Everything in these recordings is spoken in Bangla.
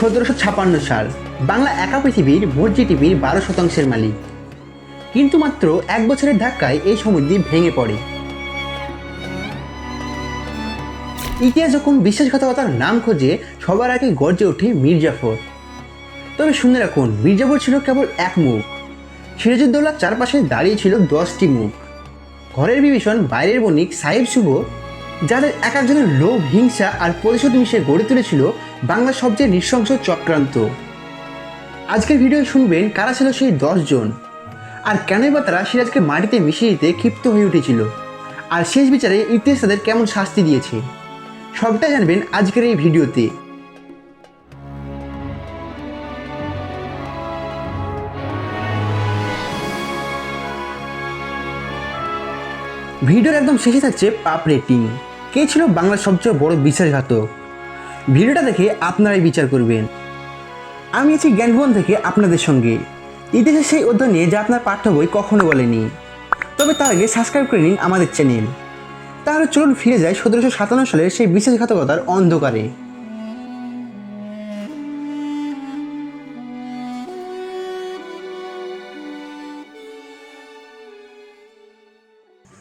1756 সাল বাংলা একা পৃথিবীর মোট জিডিপির 12% মালিক। কিন্তু মাত্র এক বছরের ধাক্কায় এই সমুদ্র ভেঙে পড়ে। ইতিহাস যখন বিশ্বাসঘাতকতার নাম খোঁজে সবার আগে গর্জে ওঠে মীর জাফর। তবে শুনে রাখুন, মীর জাফর ছিল কেবল এক মুখ, সিরাজউদ্দৌলার চারপাশে দাঁড়িয়ে ছিল 10টি মুখ। ঘরের বিভীষণ, বাইরের বণিক সাহেব শুভ, যাদের এক একজনের লোভ, হিংসা আর প্রতিশোধ মিশে গড়ে তুলেছিল বাংলার সবচেয়ে নৃশংস চক্রান্ত। আজকের ভিডিও শুনবেন কারা ছিল সেই 10 জন, আর কেনই বা তারা সিরাজকে মাটিতে মিশিয়ে দিতে ক্ষিপ্ত হয়ে উঠেছিল, আর শেষ বিচারে ইতিহাস তাদের কেমন শাস্তি দিয়েছে, সবটা জানবেন আজকের এই ভিডিওতে। ভিডিওর একদম শেষে থাকছে পাপ রেটিং। কে ছিল বাংলার সবচেয়ে বড় বিশ্বাসঘাতক? ভিডিওটা দেখে আপনারাই বিচার করবেন। আমি আছি জ্ঞানভবন থেকে আপনাদের সঙ্গে, ইতিহাসের সেই অধ্যায় নিয়ে যা আপনার পাঠ্য বই কখনো বলেনি। তবে তার আগে সাবস্ক্রাইব করে নিন আমাদের চ্যানেল। তাহলে চলুন ফিরে যায় 1757 সালের সেই বিশ্বাসঘাতকতার অন্ধকারে।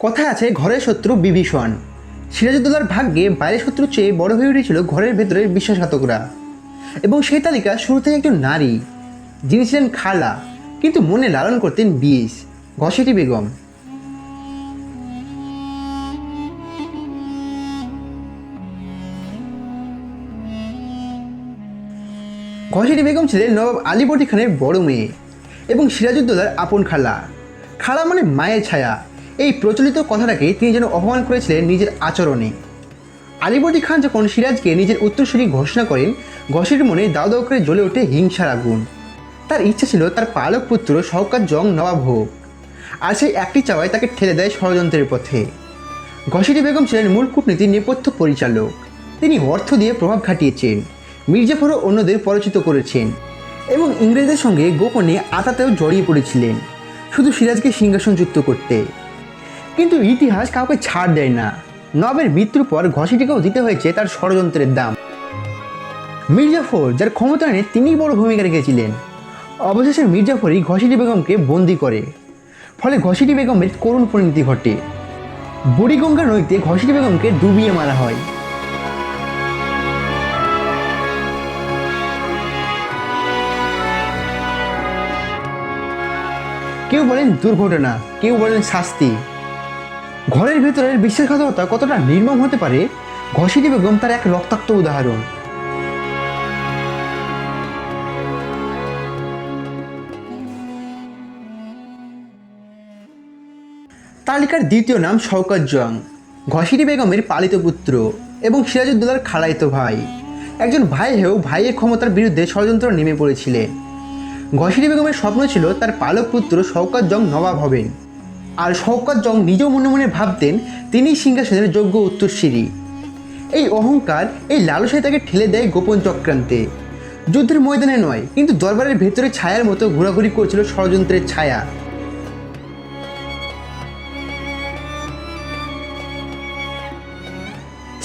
কথায় আছে ঘরের শত্রু বিভীষণ। সিরাজউদ্দৌলার ভাগ্যে বাইরের শত্রুর চেয়ে বড় হয়ে উঠেছিল ঘরের ভেতরের বিশ্বাসঘাতকরা। এবং সেই তালিকা শুরু থেকে একজন নারী, যিনি ছিলেন খালা, কিন্তু মনে লালন করতেন বিষ, ঘসেটি বেগম। ঘসেটি বেগম ছিলেন নবাব আলীবর্দী খানের বড় মেয়ে এবং সিরাজউদ্দৌলার আপন খালা। খালা মানে মায়ের ছায়া, এই প্রচলিত কথাটাকে তিনি যেন অপমান করেছিলেন নিজের আচরণে। আলীবর্দী খান যখন সিরাজকে নিজের উত্তরসূরি ঘোষণা করেন, ঘসেটির মনে দাউ দাউ করে জ্বলে ওঠে হিংসার আগুন। তার ইচ্ছা ছিল তার পালক পুত্র শওকত জং নবাব হোক, আর সেই একটি চাওয়ায় তাকে ঠেলে দেয় ষড়যন্ত্রের পথে। ঘসেটি বেগম ছিলেন মূল কূটনীতির নেপথ্য পরিচালক। তিনি অর্থ দিয়ে প্রভাব খাটিয়েছেন, মীর জাফরও অন্যদের পরিচিত করেছেন এবং ইংরেজদের সঙ্গে গোপনে আতাতেও জড়িয়ে পড়েছিলেন, শুধু সিরাজকে সিংহাসনচ্যুত করতে। কিন্তু ইতিহাস কাউকে ছাড় দেয় না। নবাবের মৃত্যুর পর ঘসেটিকেও দিতে হয়েছে তার ষড়যন্ত্রের দাম। মীর জাফর, যার ক্ষমতায়নে তিনিই বড় ভূমিকা রেখেছিলেন, অবশেষে মীর জাফরই ঘসেটি বেগমকে বন্দি করে। ফলে ঘসেটি বেগমের করুণ পরিণতি ঘটে। বুড়িগঙ্গা নদীতে ঘসেটি বেগমকে ডুবিয়ে মারা হয়। কেউ বলেন দুর্ঘটনা, কেউ বলেন শাস্তি। ঘরের ভেতরের বিশ্বাসঘাতকতা কতটা নির্মম হতে পারে, ঘসেটি বেগম তার এক রক্তাক্ত উদাহরণ। তালিকার দ্বিতীয় নাম শওকত জং, ঘসেটি বেগমের পালিত পুত্র এবং সিরাজউদ্দৌলার খালাতো ভাই। একজন ভাই হয়েও ভাইয়ের ক্ষমতার বিরুদ্ধে ষড়যন্ত্র নেমে পড়েছিলেন। ঘসেটি বেগমের স্বপ্ন ছিল তার পালক পুত্র শওকত জং নবাব হবেন, আর শওকত জং নিজেও মনে মনে ভাবতেন তিনিই সিংহাসনের যোগ্য উত্তরসূরি। এই অহংকার, এই লালসায় তাকে ঠেলে দেয় গোপন চক্রান্তে। যুদ্ধের ময়দানে নয়, কিন্তু দরবারের ভেতরে ছায়ার মতো ঘোরাঘুরি করছিল ষড়যন্ত্রের ছায়া।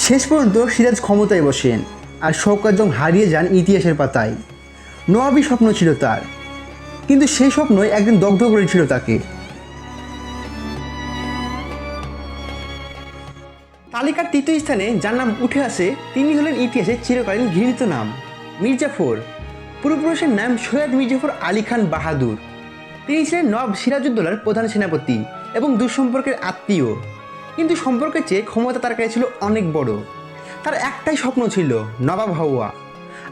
শেষ পর্যন্ত সিরাজ ক্ষমতায় বসেন, আর শওকত জং হারিয়ে যান ইতিহাসের পাতায়। নবাবী স্বপ্ন ছিল তার, কিন্তু সেই স্বপ্নই একদিন দগ্ধ করেছিল তাকে। তালিকার তৃতীয় স্থানে যার নাম উঠে আসে, তিনি হলেন ইতিহাসের চিরকালীন ঘৃণিত নাম, মীর জাফর। পূর্বপুরুষের নাম সৈয়দ মীর জাফর আলী খান বাহাদুর। তিনি ছিলেন নবাব সিরাজউদ্দৌলার প্রধান সেনাপতি এবং দুঃসম্পর্কের আত্মীয়। কিন্তু সম্পর্কের চেয়ে ক্ষমতা তার কাছে ছিল অনেক বড়। তার একটাই স্বপ্ন ছিল নবাব হওয়া,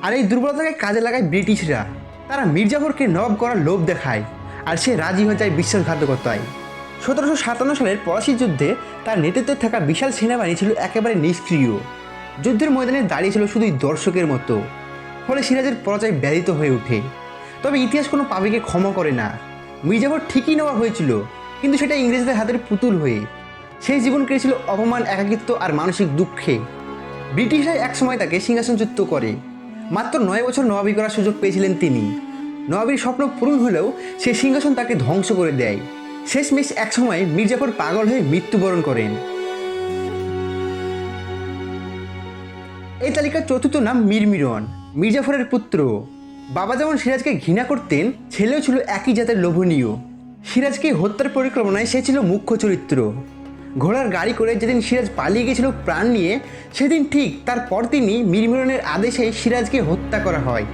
আর এই দুর্বলতাকে কাজে লাগায় ব্রিটিশরা। তারা মীর জাফরকে নবাব করার লোভ দেখায়, আর সে রাজি হয়ে যায় বিশ্বাসঘাতকতায়। 1757 সালের পলাশী যুদ্ধে তার নেতৃত্বে থাকা বিশাল সেনাবাহিনী ছিল একেবারে নিষ্ক্রিয়। যুদ্ধের ময়দানে দাঁড়িয়েছিল শুধুই দর্শকের মতো। ফলে সিরাজের পরাজয় ব্যথিত হয়ে ওঠে। তবে ইতিহাস কোনো পাপীকে ক্ষমা করে না। মীর জাফর ঠিকই নবাব হয়েছিল, কিন্তু সেটা ইংরেজদের হাতের পুতুল হয়ে। সেই জীবন কেটেছিল অপমান, একাকিত্ব আর মানসিক দুঃখে। ব্রিটিশরা একসময় তাকে সিংহাসনচ্যুত করে। মাত্র 9 বছর নবাবি করার সুযোগ পেয়েছিলেন তিনি। নবাবির স্বপ্ন পূরণ হলেও সে সিংহাসন তাকে ধ্বংস করে দেয়। শেষমেশ একসময় মীর জাফর পাগল হয়ে মৃত্যুবরণ করেন। এই তালিকার চতুর্থ নাম মীর মিরন। মির্জাফরের পুত্র। বাবা যেমন সিরাজকে ঘৃণা করতেন, ছেলেও ছিল একই জাতের লোভনীয়। সিরাজকে হত্যার পরিকল্পনায় সে ছিল মুখ্য চরিত্র। ঘোড়ার গাড়ি করে যেদিন সিরাজ পালিয়ে গেছিল প্রাণ নিয়ে, সেদিন ঠিক তার পরদিনই মীর মিলনের আদেশে সিরাজকে হত্যা করা হয়।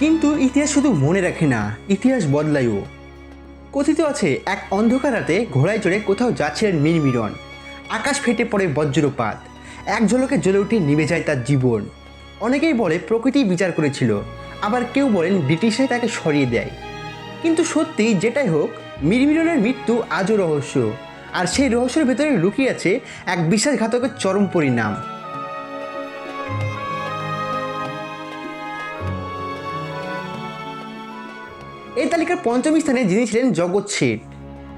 কিন্তু ইতিহাস শুধু মনে রাখে না, ইতিহাস বদলায়ও। কথিত আছে এক অন্ধকার রাতে ঘোড়ায় চড়ে কোথাও যাচ্ছিলেন মীর মিলন। আকাশ ফেটে পড়ে বজ্রপাত, এক ঝলকে জ্বলে উঠে নিভে যায় তার জীবন। অনেকেই বলে প্রকৃতি বিচার করেছিল, আবার কেউ বলেন ব্রিটিশরাই তাকে সরিয়ে দেয়। কিন্তু সত্যি যেটাই হোক, মীর মিলনের মৃত্যু আজও রহস্য, আর সেই রহস্যের ভেতরে লুকিয়ে আছে এক বিশ্বাসঘাতকের চরম পরিণাম। এই তালিকার পঞ্চম স্থানে যিনি ছিলেন জগৎ শেঠ।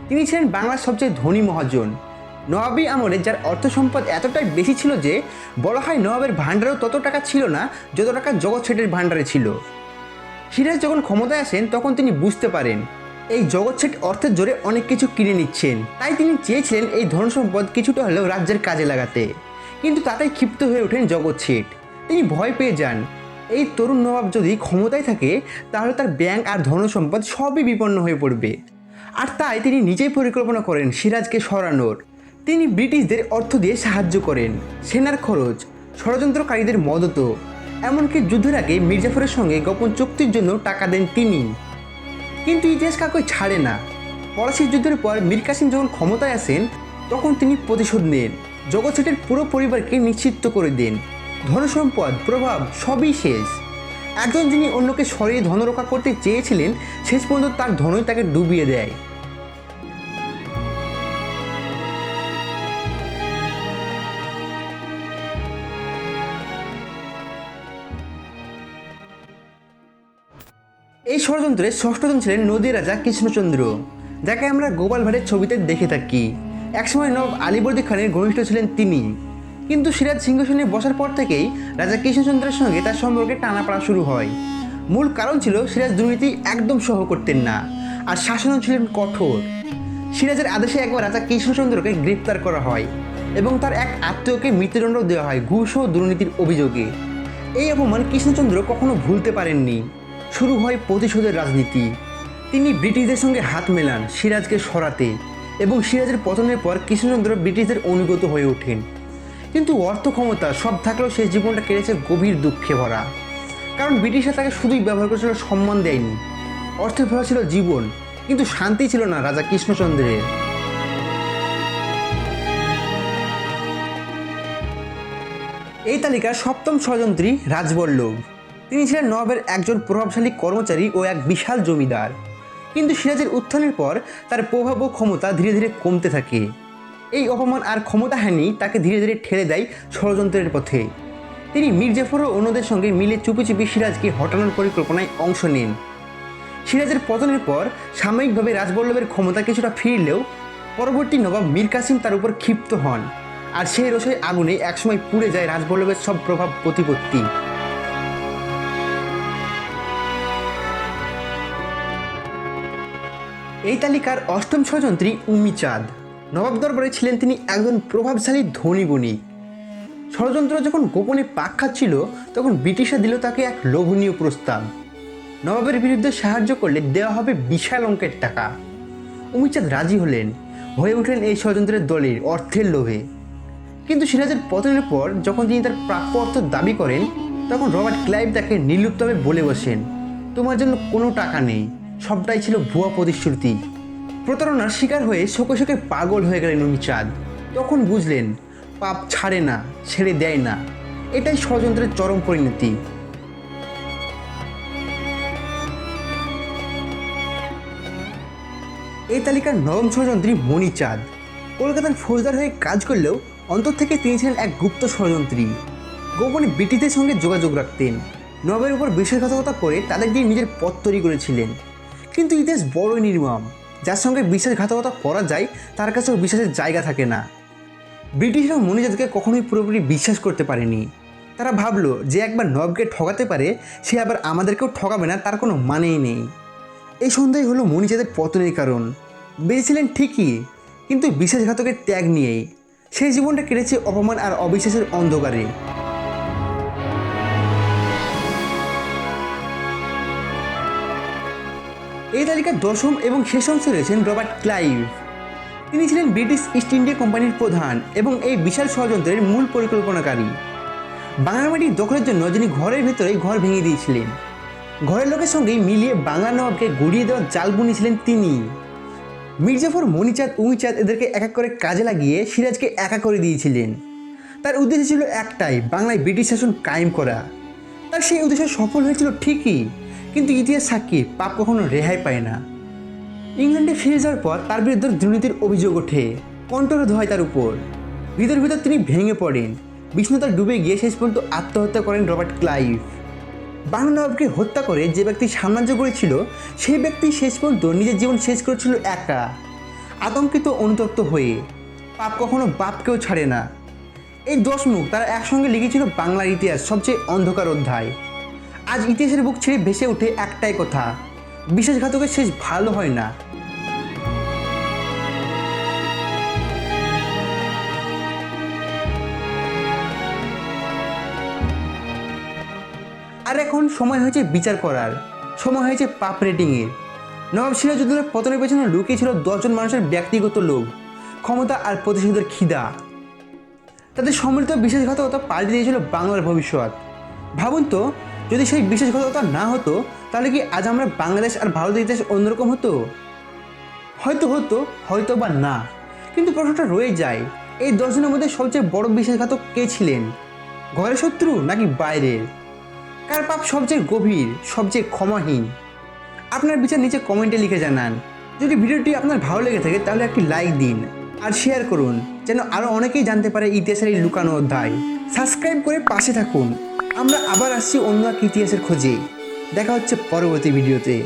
তিনি ছিলেন বাংলার সবচেয়ে ধনী মহাজন। নবাবী আমলে যার অর্থ সম্পদ এতটাই বেশি ছিল যে বলা হয় নবাবের ভাণ্ডারেও তত টাকা ছিল না যত টাকা জগৎ শেঠের ভাণ্ডারে ছিল। সিরাজ যখন ক্ষমতায় আসেন তখন তিনি বুঝতে পারেন এই জগৎ শেঠ অর্থের জোরে অনেক কিছু কিনে নিচ্ছেন, তাই তিনি চেয়েছিলেন এই ধন সম্পদ কিছুটা হলেও রাজ্যের কাজে লাগাতে। কিন্তু তাতেই ক্ষিপ্ত হয়ে ওঠেন জগৎ শেঠ। তিনি ভয় পেয়ে যান, এই তরুণ নবাব যদি ক্ষমতায় থাকে তাহলে তার ব্যাংক আর ধনসম্পদ সবই বিপন্ন হয়ে পড়বে। আর তাই তিনি নিজেই পরিকল্পনা করেন সিরাজকে সরানোর। তিনি ব্রিটিশদের অর্থ দিয়ে সাহায্য করেন, সেনার খরচ, ষড়যন্ত্রকারীদের মদত, এমনকি যুদ্ধের আগে মির্জাফরের সঙ্গে গোপন চুক্তির জন্য টাকা দেন তিনি। কিন্তু ইতিহাস কাউকে ছাড়ে না। পলাশির যুদ্ধের পর মীর কাসিম যখন ক্ষমতায় আসেন তখন তিনি প্রতিশোধ নেন, জগৎ শেঠের পুরো পরিবারকে নিশ্চিহ্ন করে দেন। ধনসম্পদ, প্রভাব সবই শেষ। একজন যিনি অন্যকে সরিয়ে ধন রক্ষা করতে চেয়েছিলেন, শেষ পর্যন্ত তার ধনই তাকে ডুবিয়ে দেয়। এই ষড়যন্ত্রের ষষ্ঠজন ছিলেন নদীর রাজা কৃষ্ণচন্দ্র, যাকে আমরা গোপাল ভাঁড়ের ছবিতে দেখে থাকি। একসময় নবাব আলীবর্দী খানের ঘনিষ্ঠ ছিলেন তিনি। কিন্তু সিরাজ সিংহাসনে বসার পর থেকেই রাজা কৃষ্ণচন্দ্রের সঙ্গে তার সম্পর্কে টানাপড়া শুরু হয়। মূল কারণ ছিল সিরাজ দুর্নীতি একদম সহ করতেন না, আর শাসনও ছিলেন কঠোর। সিরাজের আদেশে একবার রাজা কৃষ্ণচন্দ্রকে গ্রেপ্তার করা হয় এবং তার এক আত্মীয়কে মৃত্যুদণ্ড দেওয়া হয় ঘুষ ও দুর্নীতির অভিযোগে। এই অপমান কৃষ্ণচন্দ্র কখনো ভুলতে পারেননি। শুরু হয় প্রতিশোধের রাজনীতি। তিনি ব্রিটিশদের সঙ্গে হাত মেলান সিরাজকে সরাতে, এবং সিরাজের পতনের পর কৃষ্ণচন্দ্র ব্রিটিশদের অনুগত হয়ে ওঠেন। কিন্তু অর্থ ক্ষমতা সব থাকলেও শেষ জীবনটা কেটেছে গভীর দুঃখে ভরা। কারণ ব্রিটিশরা তাকে শুধুই ব্যবহার করেছিল, সম্মান দেয়নি। অর্থে ভরা ছিল জীবন, কিন্তু শান্তি ছিল না রাজা কৃষ্ণচন্দ্রের। এই তালিকার সপ্তম ষড়যন্ত্রী রাজবল্লভ। তিনি ছিলেন নবাবের একজন প্রভাবশালী কর্মচারী ও এক বিশাল জমিদার। কিন্তু সিরাজের উত্থানের পর তার প্রভাব ও ক্ষমতা ধীরে ধীরে কমতে থাকে। এই অপমান আর ক্ষমতাহানি তাকে ধীরে ধীরে ঠেলে দেয় ষড়যন্ত্রের পথে। তিনি মির্জাফর ও অন্যদের সঙ্গে মিলে চুপি চুপি সিরাজকে হটানোর পরিকল্পনায় অংশ নেন। সিরাজের পতনের পর সাময়িকভাবে রাজবল্লভের ক্ষমতা কিছুটা ফিরলেও পরবর্তী নবাব মীর কাসিম তার উপর ক্ষিপ্ত হন, আর সেই রসই আগুনে একসময় পুড়ে যায় রাজবল্লভের সব প্রভাব প্রতিপত্তি। এই তালিকার অষ্টম ষড়যন্ত্রী উমিচাঁদ। নবাব দরবারে ছিলেন তিনি একজন প্রভাবশালী ধনী বণিক। ষড়যন্ত্র যখন গোপনে পাক খাচ্ছিল তখন ব্রিটিশরা দিল তাকে এক লোভনীয় প্রস্তাব। নবাবের বিরুদ্ধে সাহায্য করলে দেওয়া হবে বিশাল অঙ্কের টাকা। উমিচাঁদ রাজি হলেন, হয়ে উঠলেন এই ষড়যন্ত্রের দলের অর্থের লোভে। কিন্তু সিরাজের পতনের পর যখন তিনি তার প্রাপ্য অর্থ দাবি করেন তখন রবার্ট ক্লাইভ তাকে নির্লিপ্তভাবে বলে বসেন, তোমার জন্য কোনো টাকা নেই, সবটাই ছিল ভুয়া প্রতিশ্রুতি। প্রতারণার শিকার হয়ে শোকে শোকে পাগল হয়ে গেলেন উমিচাঁদ। তখন বুঝলেন পাপ ছাড়ে না, ছেড়ে দেয় না, এটাই ষড়যন্ত্রের চরম পরিণতি। এই তালিকার নবম ষড়যন্ত্রী মণিচাঁদ। কলকাতার ফৌজদার হয়ে কাজ করলেও অন্তর থেকে তিনি ছিলেন এক গুপ্ত ষড়যন্ত্রী। গোপনে ব্রিটিশদের সঙ্গে যোগাযোগ রাখতেন, নবাবের উপর বিশ্বাসঘাতকতা করে তাদের দিয়ে নিজের পথ তৈরি করেছিলেন। কিন্তু ইতিহাস বড়ই নির্মম, যার সঙ্গে বিশ্বাসঘাতকতা করা যায় তার কাছেও বিশ্বাসের জায়গা থাকে না। ব্রিটিশরা মণিচাঁদকে কখনোই পুরোপুরি বিশ্বাস করতে পারেনি। তারা ভাবলো যে একবার নবাবকে ঠকাতে পারে সে আবার আমাদেরকেও ঠকাবে না, তার কোনো মানেই নেই। এই সন্দেহ হলো মণিচাঁদের পতনের কারণ। বেঁচেছিলেন ঠিকই, কিন্তু বিশ্বাসঘাতকের ত্যাগ নিয়েই। সেই জীবনটা কেটেছে অপমান আর অবিশ্বাসের অন্ধকারে। এই তালিকার দশম এবং শেষ অংশে রয়েছেন রবার্ট ক্লাইভ। তিনি ছিলেন ব্রিটিশ ইস্ট ইন্ডিয়া কোম্পানির প্রধান এবং এই বিশাল ষড়যন্ত্রের মূল পরিকল্পনাকারী। বাংলার মাটির দখলের জন্য যিনি ঘরের ভেতরেই ঘর ভেঙে দিয়েছিলেন। ঘরের লোকের সঙ্গেই মিলিয়ে বাংলা নবাবকে গড়িয়ে দেওয়ার জাল বুনেছিলেন তিনি। মির্জাফর, মণিচাঁদ, উইচাঁদ এদেরকে এক এক করে কাজে লাগিয়ে সিরাজকে একা করে দিয়েছিলেন। তার উদ্দেশ্য ছিল একটাই, বাংলায় ব্রিটিশ শাসন কায়েম করা। তার সেই উদ্দেশ্য সফল হয়েছিল ঠিকই, কিন্তু ইতিহাস সাক্ষী পাপ কখনো রেহাই পায় না। ইংল্যান্ডে ফিরে যাওয়ার পর তার বিরুদ্ধে দুর্নীতির অভিযোগ ওঠে, কণ্ঠরোধ হয় তার উপর। ভিতর তিনি ভেঙে পড়েন, বিষ্ণুতা ডুবে গিয়ে শেষ পর্যন্ত আত্মহত্যা করেন রবার্ট ক্লাইভ। বাংলা নবাবকে হত্যা করে যে ব্যক্তি সাম্রাজ্য গড়েছিল, সেই ব্যক্তি শেষ পর্যন্ত নিজের জীবন শেষ করেছিল একা, আতঙ্কিত, অনুতপ্ত হয়ে। পাপ কখনো বাপকেও ছাড়ে না। এই 10 মুখ তারা একসঙ্গে লিখেছিল বাংলার ইতিহাস সবচেয়ে অন্ধকার অধ্যায়। আজ ইতিহাসের বুক ছেড়ে ভেসে ওঠে একটাই কথা, বিশ্বাসঘাতকের শেষ ভালো হয় না। আর এখন সময় হয়েছে বিচার করার, সময় হয়েছে পাপ রেটিংয়ের। নবাব সিরাজউদ্দৌলার পতনের পেছনে লুকিয়ে ছিল 10 জন মানুষের ব্যক্তিগত লোভ, ক্ষমতা আর প্রতিশোধের খিদা। তাদের সম্মিলিত বিশ্বাসঘাতকতা পাল্টে দিয়েছিল বাংলার ভবিষ্যৎ। ভাবুন তো, যদি সেই বিশ্বাসঘাতকতা না হতো, তাহলে কি আজ আমরা বাংলাদেশ আর ভারতের ইতিহাস অন্যরকম হতো? হয়তো হতো, হয়তো বা না। কিন্তু প্রশ্নটা রয়ে যায়, এই 10 জনের মধ্যে সবচেয়ে বড় বিশ্বাসঘাতক কে ছিলেন? ঘরের শত্রু নাকি বাইরের? কার পাপ সবচেয়ে গভীর, সবচেয়ে ক্ষমাহীন? আপনার বিচার নিচে কমেন্টে লিখে জানান। যদি ভিডিওটি আপনার ভালো লেগে থাকে তাহলে একটি লাইক দিন আর শেয়ার করুন, যেন আরও অনেকেই জানতে পারে ইতিহাসের এই লুকানো অধ্যায়। সাবস্ক্রাইব করে পাশে থাকুন। আমরা আবার আসছি অন্য এক ইতিহাসের খোঁজে। দেখা হচ্ছে পরবর্তী ভিডিওতে।